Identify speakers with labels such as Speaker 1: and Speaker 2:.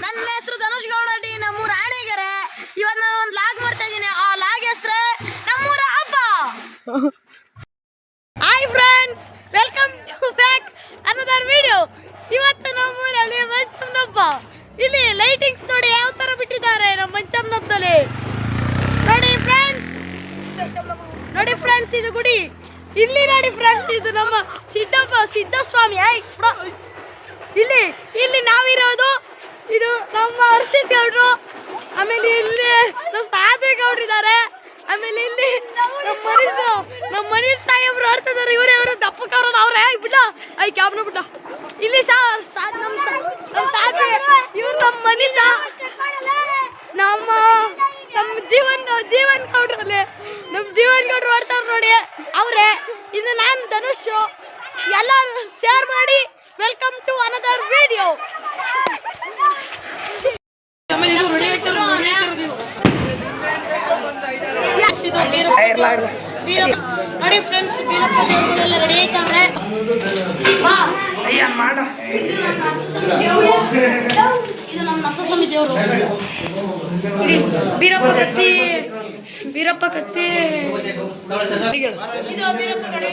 Speaker 1: ನನ್ನ ಹೆಸರು ಧನುಷ್ ಗೌಡ ಡಿ, ನಮ್ಮೂರ ಆಣೆಗೆರೆ. ಇವತ್ತು ನಾನು ಒಂದು ಲಾಗ್ ಮಾಡ್ತಾ ಇದ್ದೀನಿ. ಆ ಲಾಗ್ ಹೆಸರೇ ನಮ್ಮೂರ ಹಬ್ಬ. Hi friends, welcome to back another video. ಇವತ್ತು ನಮ್ಮೂರಲ್ಲಿ ಮಂಚಮ್ಮನ ಹಬ್ಬ. ಇಲ್ಲಿ ಲೈಟಿಂಗ್ಸ್ ನೋಡಿ ಯಾವ ತರ ಬಿಟ್ಟಿದ್ದಾರೆ ನಮ್ಮ ಮಂಚಮ್ಮನ ಹಬ್ಬದಲ್ಲಿ. ನೋಡಿ ಫ್ರೆಂಡ್ಸ್, ಇದು ಗುಡಿ. ಇಲ್ಲಿ ನೋಡಿ ಫ್ರೆಂಡ್ಸ್, ಇದು ನಮ್ಮ ಸಿದ್ದಸ್ವಾಮಿ. ಇಲ್ಲಿ ನಾವಿರೋದು. ಇದು ನಮ್ಮ ಹರ್ಷಿತ್ ಗೌಡ್ರು. ಆಮೇಲೆ ಇಲ್ಲಿ ನಮ್ಮ ಸಾಧು ಗೌಡ್ರಿದ್ದಾರೆ. ಆಮೇಲೆ ಇಲ್ಲಿ ನಮ್ಮ ಮನಿ ಸಾಹೇಬ್ರು ಆಡ್ತಾ ಇದಾರೆ. ಇವರು ದಪ್ಪಕವ್ರು ಅವ್ರೆ. ಬಿಡ್ಡ ಐ ಕ್ಯಾಬ್ನ ಬಿಡ್ಡ. ಇಲ್ಲಿ ನಮ್ಮ ಸಾಧು ಇವ್ರು ನಮ್ಮ ಮನಿ ನಮ್ಮ ಜೀವನ್ ಗೌಡ್ರಲ್ಲಿ ನಮ್ಮ ಜೀವನ್ ಗೌಡ್ರು ಆಡ್ತಾವ್ರು ನೋಡಿ ಅವ್ರೆ. ಇದು ನಾನು ಧನುಷ್. ಎಲ್ಲರೂ ಶೇರ್ ಮಾಡಿ. Welcome to another video. ನೋಡಿ ಫ್ರೆಂಡ್ಸ್, ಬೀರಪ್ಪ ದೇವರುಗಳೆಲ್ಲ ರೆಡಿ ಆಯ್ತವ್ರೆ. ಇದು ನಮ್ಮ ನರಸಿಂಹ ದೇವರು. ಬೀರಪ್ಪ ಕತ್ತಿ ಇದು ಬೀರಪ್ಪ ಕಡೆ.